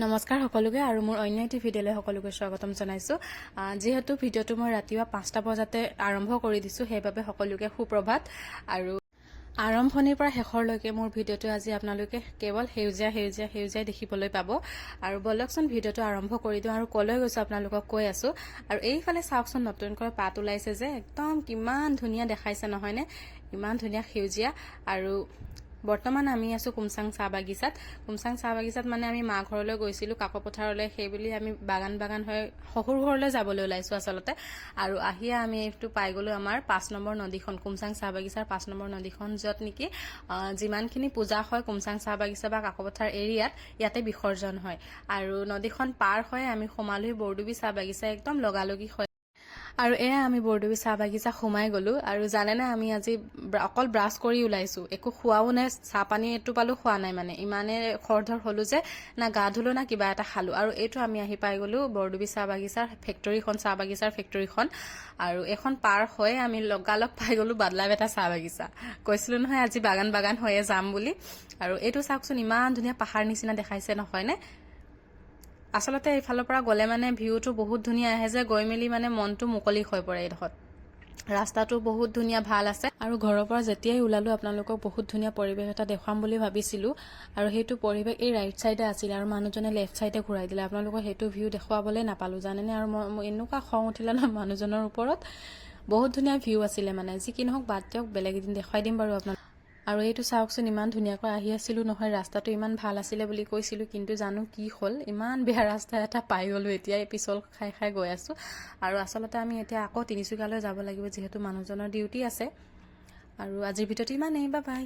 নমস্কাৰ সকলোকে আৰু মোৰ অন্য এটি ভিডিঅ'লৈ সকলোকে স্বাগতম জনাইছো। যেহেতু ভিডিঅ'টো মই ৰাতিপুৱা 5টা বজাতে আৰম্ভ কৰি দিছো, সেইবাবে সকলোকে সুপ্ৰভাত। আৰু আৰম্ভণিৰ পৰা শেষৰলৈকে মোৰ ভিডিঅ'টো আজি আপোনালোকে কেৱল সেউজীয়াই দেখিবলৈ পাব। আৰু বলকচোন ভিডিঅ'টো আৰম্ভ কৰি দিওঁ আৰু কলৈ গৈছো আপোনালোকক কৈ আছো। আৰু এইফালে চাওকচোন নতুনকৈ পাত ওলাইছে যে, একদম কিমান ধুনীয়া দেখাইছে নহয়নে? ইমান ধুনীয়া সেউজীয়া। আৰু বৰ্তমান আমি আছো কুমচাং চাহ বাগিচাত। কুমচাং চাহ বাগিচাত মানে আমি মা ঘৰলৈ গৈছিলো কাকপথাৰলৈ, সেইবুলি আমি বাগান হৈ শহুৰ ঘৰলৈ যাবলৈ ওলাইছো আচলতে। আৰু আহিয়ে আমি এইটো পাই গলো আমাৰ 5 নম্বৰ নদীখন, কুমচাং চাহ বাগিচাৰ 5 নম্বৰ নদীখন, য'ত নেকি যিমানখিনি পূজা হয় কুমচাং চাহ বাগিচা বা কাকপথাৰ এৰিয়াত, ইয়াতে বিসৰ্জন হয়। আৰু নদীখন পাৰ হৈ আমি সোমালোহি বৰডুবি চাহ বাগিচা, একদম লগালগি হয়। আৰু এয়া আমি বৰডুবি চাহ বাগিচা সোমাই গলো। আৰু জানেনে আমি আজি অকল ব্ৰাছ কৰি ওলাইছো, একো খোৱাও নাই, চাহ পানী এটোপালো খোৱা নাই। মানে ইমানে খৰধৰ হলো যে না গা ধুলো না কিবা এটা খালো। আৰু এইটো আমি আহি পাই গলো বৰডুবি চাহ বাগিচাৰ ফেক্টৰীখন, চাহ বাগিচাৰ ফেক্টৰীখন। আৰু এখন পাৰ হৈ আমি লগালগ পাই গলো বাদলাবেটা চাহ বাগিচা। কৈছিলো নহয় আজি বাগান হৈয়ে যাম বুলি। আৰু এইটো চাওকচোন ইমান ধুনীয়া পাহাৰ নিচিনা দেখাইছে নহয়নে? আচলতে এইফালৰ পৰা গ'লে মানে ভিউটো বহুত ধুনীয়া আহে যে, গৈ মেলি মানে মনটো মুকলি হৈ পৰে। এইডোখৰত ৰাস্তাটো বহুত ধুনীয়া, ভাল আছে। আৰু ঘৰৰ পৰা যেতিয়াই ওলালো আপোনালোকক বহুত ধুনীয়া পৰিৱেশ এটা দেখুৱাম বুলি ভাবিছিলো। আৰু সেইটো পৰিৱেশ এই ৰাইট চাইডে আছিলে আৰু মানুহজনে লেফ্ট চাইডে ঘূৰাই দিলে। আপোনালোকক সেইটো ভিউ দেখুৱাবলৈ নাপালো জানেনে? আৰু মই এনেকুৱা খং উঠিলে ন মানুহজনৰ ওপৰত। বহুত ধুনীয়া ভিউ আছিলে, মানে যি কি নহওক বাদ দিয়ক, বেলেগ এদিন দেখুৱাই দিম বাৰু আপোনাক। আৰু এইটো চাওকচোন ইমান ধুনীয়াকৈ আহি আছিলো নহয়, ৰাস্তাটো ইমান ভাল আছিলে বুলি কৈছিলো, কিন্তু জানো কি হ'ল, ইমান বেয়া ৰাস্তা এটা পাই গলো। এতিয়া পিছল খাই গৈ আছো। আৰু আচলতে আমি এতিয়া আকৌ তিনিচুকীয়ালৈ যাব লাগিব, যিহেতু মানুহজনৰ ডিউটি আছে। আৰু আজিৰ ভিডিঅ'টো ইমানেই, বাই বাই।